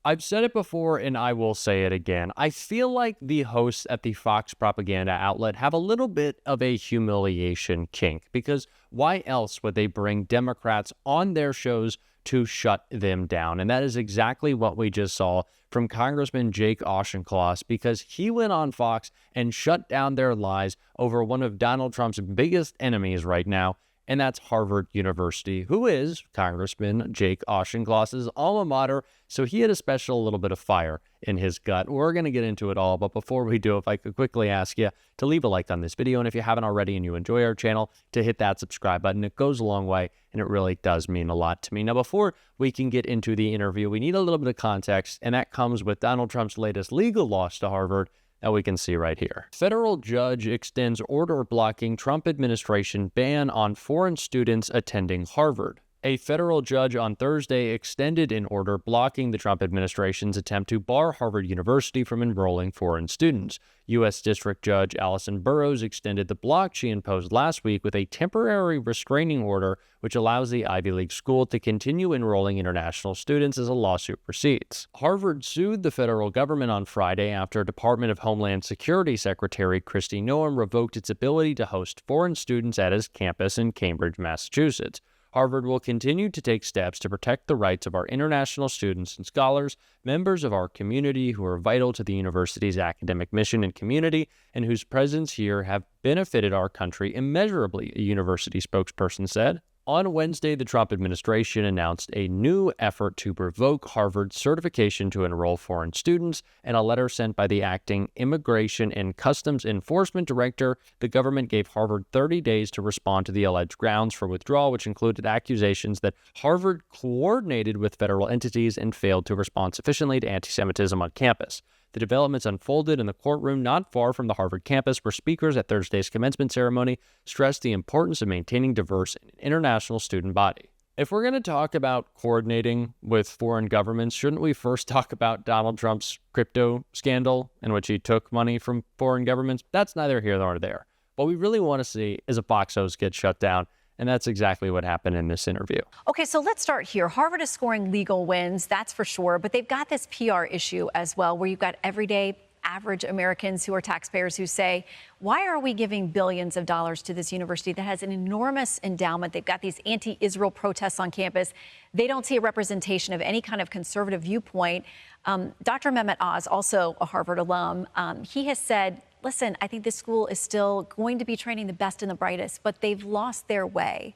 I've said it before and I will say it again. I feel like the hosts at the Fox propaganda outlet have a little bit of a humiliation kink, because why else would they bring Democrats on their shows to shut them down? And that is exactly what we just saw from Congressman Jake Auchincloss, because he went on Fox and shut down their lies over one of Donald Trump's biggest enemies right now, and that's Harvard University, who is Congressman Jake Auchincloss's alma mater. So he had a special little bit of fire in his gut. We're going to get into it all, but before we do, if I could quickly ask you to leave a like on this video, and if you haven't already and you enjoy our channel, to hit that subscribe button. It goes a long way, and it really does mean a lot to me. Now, before we can get into the interview, we need a little bit of context, and that comes with Donald Trump's latest legal loss to Harvard that we can see right here. Federal judge extends order blocking Trump administration ban on foreign students attending Harvard. A federal judge on Thursday extended an order blocking the Trump administration's attempt to bar Harvard University from enrolling foreign students. U.S. District Judge Allison Burroughs extended the block she imposed last week with a temporary restraining order, which allows the Ivy League school to continue enrolling international students as a lawsuit proceeds. Harvard sued the federal government on Friday after Department of Homeland Security Secretary Kristi Noem revoked its ability to host foreign students at its campus in Cambridge, Massachusetts. Harvard will continue to take steps to protect the rights of our international students and scholars, members of our community who are vital to the university's academic mission and community, and whose presence here have benefited our country immeasurably, a university spokesperson said. On Wednesday, the Trump administration announced a new effort to revoke Harvard's certification to enroll foreign students. In a letter sent by the acting Immigration and Customs Enforcement Director, the government gave Harvard 30 days to respond to the alleged grounds for withdrawal, which included accusations that Harvard coordinated with federal entities and failed to respond sufficiently to anti-Semitism on campus. The developments unfolded in the courtroom not far from the Harvard campus, where speakers at Thursday's commencement ceremony stressed the importance of maintaining diverse and international student body. If we're going to talk about coordinating with foreign governments, shouldn't we first talk about Donald Trump's crypto scandal in which he took money from foreign governments? That's neither here nor there. What we really want to see is a Fox host get shut down. And that's exactly what happened in this interview. Okay, so let's start here. Harvard is scoring legal wins, that's for sure. But they've got this PR issue as well, where you've got everyday average Americans who are taxpayers who say, why are we giving billions of dollars to this university that has an enormous endowment? They've got these anti-Israel protests on campus. They don't see a representation of any kind of conservative viewpoint. Dr. Mehmet Oz, also a Harvard alum, he has said, listen, I think this school is still going to be training the best and the brightest, but they've lost their way.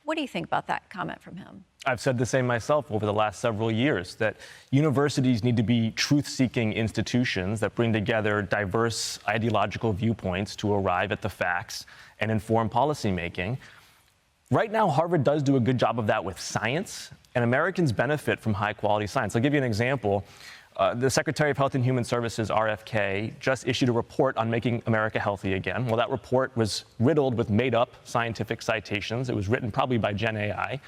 What do you think about that comment from him? I've said the same myself over the last several years, that universities need to be truth-seeking institutions that bring together diverse ideological viewpoints to arrive at the facts and inform policymaking. Right now, Harvard does do a good job of that with science, and Americans benefit from high-quality science. I'll give you an example. The Secretary of Health and Human Services, RFK, just issued a report on making America healthy again. Well, that report was riddled with made-up scientific citations. It was written probably by Gen AI,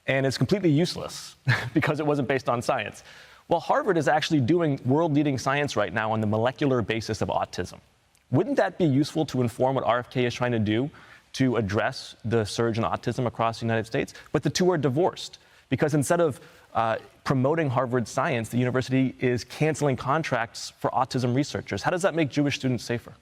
and it's completely useless because it wasn't based on science. Well, Harvard is actually doing world-leading science right now on the molecular basis of autism. Wouldn't that be useful to inform what RFK is trying to do to address the surge in autism across the United States? But the two are divorced, because instead of promoting Harvard science, the university is canceling contracts for autism researchers. How does that make Jewish students safer?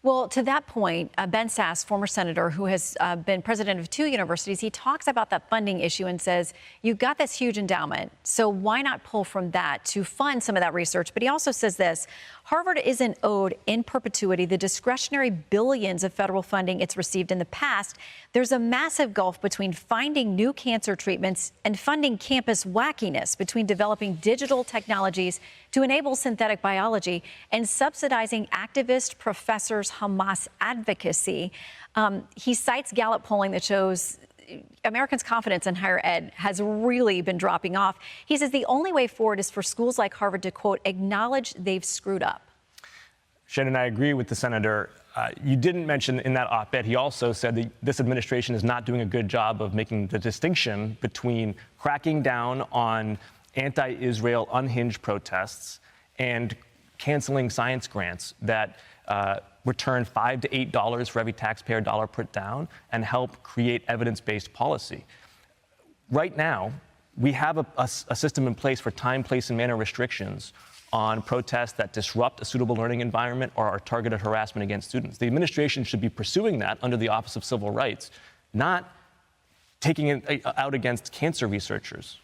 Well, to that point, Ben Sasse, former senator who has been president of 2 universities, he talks about that funding issue and says, you've got this huge endowment, so why not pull from that to fund some of that research? But he also says this, Harvard isn't owed in perpetuity the discretionary billions of federal funding it's received in the past. There's a massive gulf between finding new cancer treatments and funding campus wackiness, between developing digital technologies to enable synthetic biology and subsidizing activist professors' Hamas advocacy. He cites Gallup polling that shows Americans' confidence in higher ed has really been dropping off. He says the only way forward is for schools like Harvard to, quote, acknowledge they've screwed up. Shannon, I agree with the senator. You didn't mention in that op-ed, he also said that this administration is not doing a good job of making the distinction between cracking down on anti-Israel unhinged protests and canceling science grants that return $5 to $8 for every taxpayer dollar put down and help create evidence-based policy. Right now, We have a system in place for time, place, and manner restrictions on protests that disrupt a suitable learning environment or are targeted harassment against students. The administration should be pursuing that under the Office of Civil Rights, not taking it out against cancer researchers.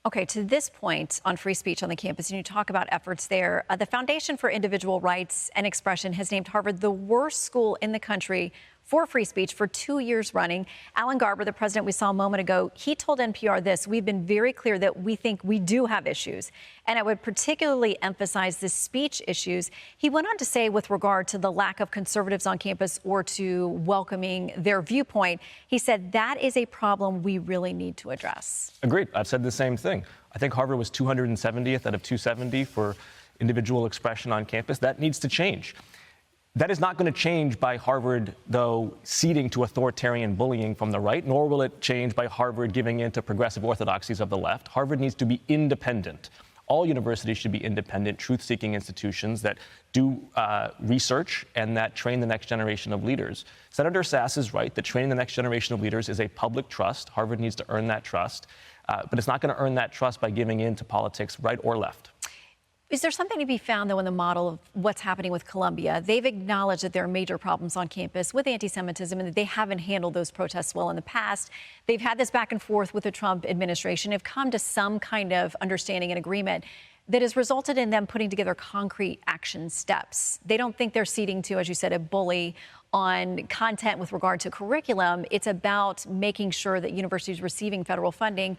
Okay, to this point on free speech on the campus, and you talk about efforts there, the Foundation for Individual Rights and Expression has named Harvard the worst school in the country for free speech for 2 years running. Alan Garber, the president we saw a moment ago, he told NPR this: we've been very clear that we think we do have issues, and I would particularly emphasize the speech issues. He went on to say, with regard to the lack of conservatives on campus or to welcoming their viewpoint, he said that is a problem we really need to address. Agreed. I've said the same thing. I think Harvard was 270th out of 270 for individual expression on campus. That needs to change. That is not going to change by Harvard, though, ceding to authoritarian bullying from the right, nor will it change by Harvard giving in to progressive orthodoxies of the left. Harvard needs to be independent. All universities should be independent, truth-seeking institutions that do research and that train the next generation of leaders. Senator Sass is right that training the next generation of leaders is a public trust. Harvard needs to earn that trust, but it's not going to earn that trust by giving in to politics, right or left. Is there something to be found, though, in the model of what's happening with Columbia? They've acknowledged that there are major problems on campus with anti-Semitism and that they haven't handled those protests well in the past. They've had this back and forth with the Trump administration, have come to some kind of understanding and agreement that has resulted in them putting together concrete action steps. They don't think they're ceding to, as you said, a bully on content with regard to curriculum. It's about making sure that universities receiving federal funding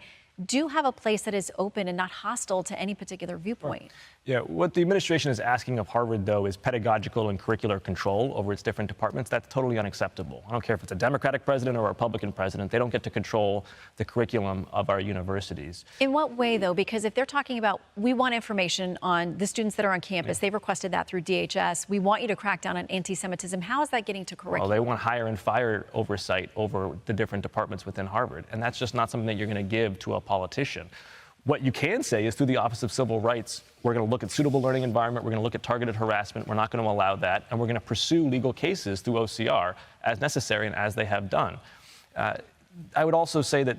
do have a place that is open and not hostile to any particular viewpoint. Yeah, what the administration is asking of Harvard, though, is pedagogical and curricular control over its different departments. That's totally unacceptable. I don't care if it's a Democratic president or a Republican president. They don't get to control the curriculum of our universities. In what way, though? Because if they're talking about, we want information on the students that are on campus, they've requested that through DHS. We want you to crack down on anti-Semitism. How is that getting to curriculum? Well, they want hire and fire oversight over the different departments within Harvard. And that's just not something that you're going to give to a politician. What you can say is through the Office of Civil Rights, we're going to look at suitable learning environment, we're going to look at targeted harassment, we're not going to allow that, and we're going to pursue legal cases through OCR as necessary and as they have done. I would also say that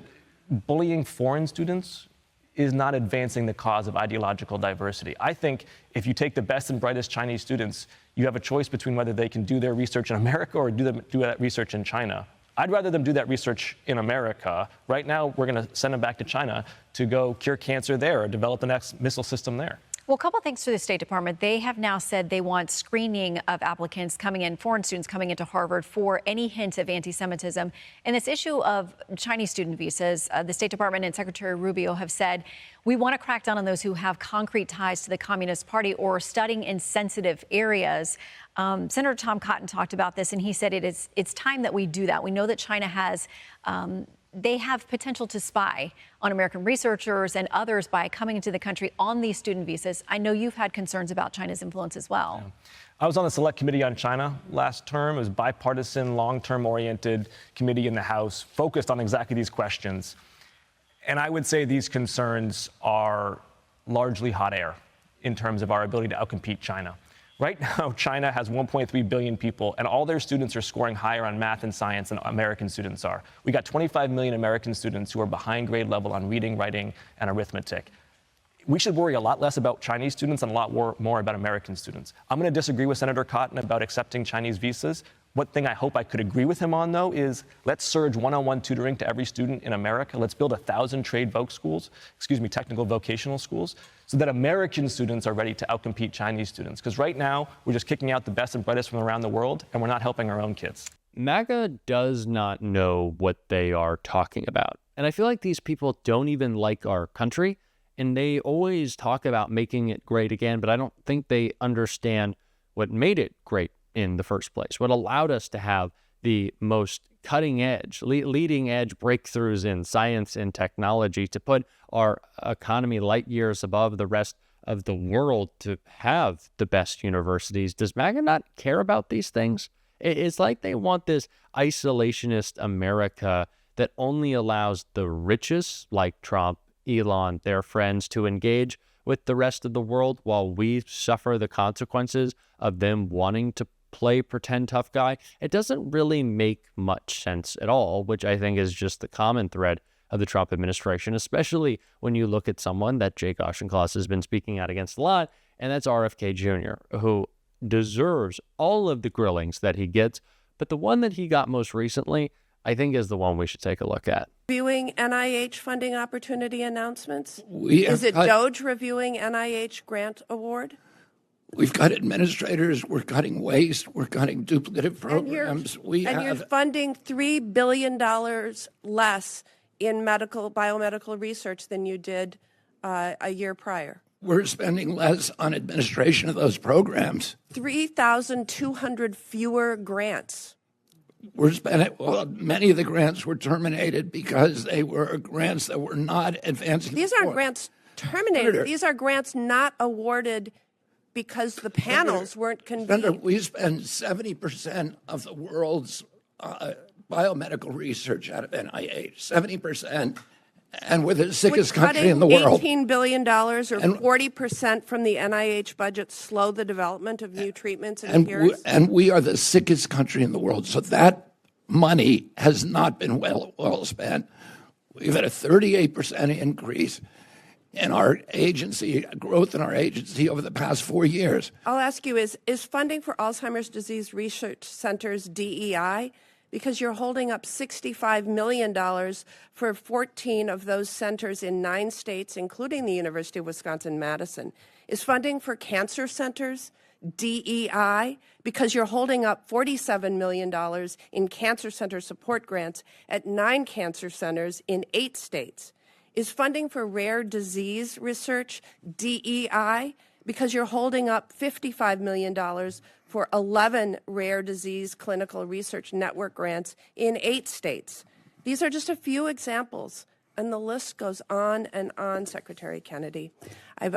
bullying foreign students is not advancing the cause of ideological diversity. I think if you take the best and brightest Chinese students, you have a choice between whether they can do their research in America or do that research in China. I'd rather them do that research in America. Right now, we're going to send them back to China to go cure cancer there or develop the next missile system there. Well, a couple of things to the State Department. They have now said they want screening of applicants coming in, foreign students coming into Harvard, for any hint of anti-Semitism. And this issue of Chinese student visas, the State Department and Secretary Rubio have said, we want to crack down on those who have concrete ties to the Communist Party or studying in sensitive areas. Senator Tom Cotton talked about this, and he said it's time that we do that. We know that China has they have potential to spy on American researchers and others by coming into the country on these student visas. I know you've had concerns about China's influence as well. Yeah. I was on the Select Committee on China last term. It was a bipartisan, long-term oriented committee in the House focused on exactly these questions. And I would say these concerns are largely hot air in terms of our ability to outcompete China. Right now, China has 1.3 billion people, and all their students are scoring higher on math and science than American students are. We got 25 million American students who are behind grade level on reading, writing, and arithmetic. We should worry a lot less about Chinese students and a lot more about American students. I'm going to disagree with Senator Cotton about accepting Chinese visas. One thing I hope I could agree with him on, though, is let's surge one-on-one tutoring to every student in America. Let's build 1,000 technical vocational schools, so that American students are ready to outcompete Chinese students. Because right now, we're just kicking out the best and brightest from around the world, and we're not helping our own kids. MAGA does not know what they are talking about. And I feel like these people don't even like our country, and they always talk about making it great again, but I don't think they understand what made it great in the first place, what allowed us to have the most cutting edge, leading edge breakthroughs in science and technology, to put our economy light years above the rest of the world, to have the best universities. Does MAGA not care about these things? It's like they want this isolationist America that only allows the richest, like Trump, Elon, their friends, to engage with the rest of the world while we suffer the consequences of them wanting to play pretend tough guy. It doesn't really make much sense at all, which I think is just the common thread of the Trump administration, especially when you look at someone that Jake Auchincloss has been speaking out against a lot, and that's RFK Jr., who deserves all of the grillings that he gets. But the one that he got most recently, I think, is the one we should take a look at. Reviewing NIH funding opportunity announcements? Is it DOGE reviewing NIH grant award? We've got administrators. We're cutting waste. We're cutting duplicative programs. You're funding $3 billion less in biomedical research than you did a year prior. We're spending less on administration of those programs. 3,200 fewer grants. We're spending, well, many of the grants were terminated because they were grants that were not advancing. These aren't grants terminated. These are grants not awarded because the panels weren't convened. We spend 70% of the world's biomedical research out of NIH, 70%. And we're the sickest country in the world. $18 billion or 40% from the NIH budget slow the development of new treatments and cures? And we are the sickest country in the world. So that money has not been well spent. We've had a 38% increase in our agency, growth in our agency over the past 4 years. I'll ask you, is funding for Alzheimer's disease research centers DEI? Because you're holding up $65 million for 14 of those centers in 9 states, including the University of Wisconsin-Madison. Is funding for cancer centers DEI? Because you're holding up $47 million in cancer center support grants at 9 cancer centers in 8 states. Is funding for rare disease research DEI? Because you're holding up $55 million for 11 rare disease clinical research network grants in 8 states. These are just a few examples, and the list goes on and on, Secretary Kennedy. I've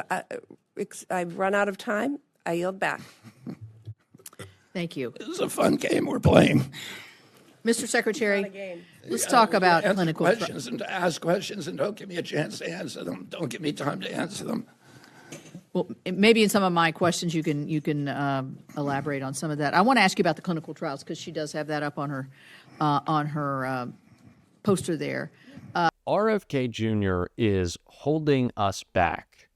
run out of time. I yield back. Thank you. This is a fun game we're playing. Mr. Secretary, let's talk about clinical questions and to ask questions and don't give me a chance to answer them. Don't give me time to answer them. Well, maybe in some of my questions you can elaborate on some of that. I want to ask you about the clinical trials because she does have that up on her poster there. RFK Jr. is holding us back.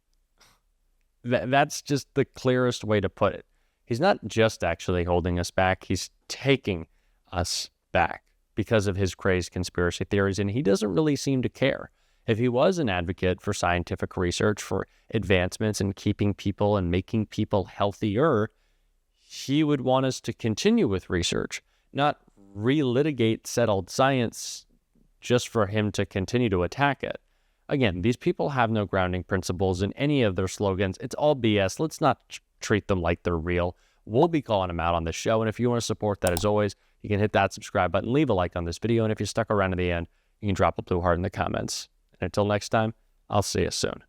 That's just the clearest way to put it. He's not just actually holding us back. He's taking us back because of his crazed conspiracy theories, and he doesn't really seem to care. If he was an advocate for scientific research, for advancements in keeping people and making people healthier, he would want us to continue with research, not relitigate settled science just for him to continue to attack it. Again, these people have no grounding principles in any of their slogans. It's all BS. Let's not treat them like they're real. We'll be calling them out on the show, and if you want to support that, as always, you can hit that subscribe button, leave a like on this video, and if you stuck around to the end, you can drop a blue heart in the comments. And until next time, I'll see you soon.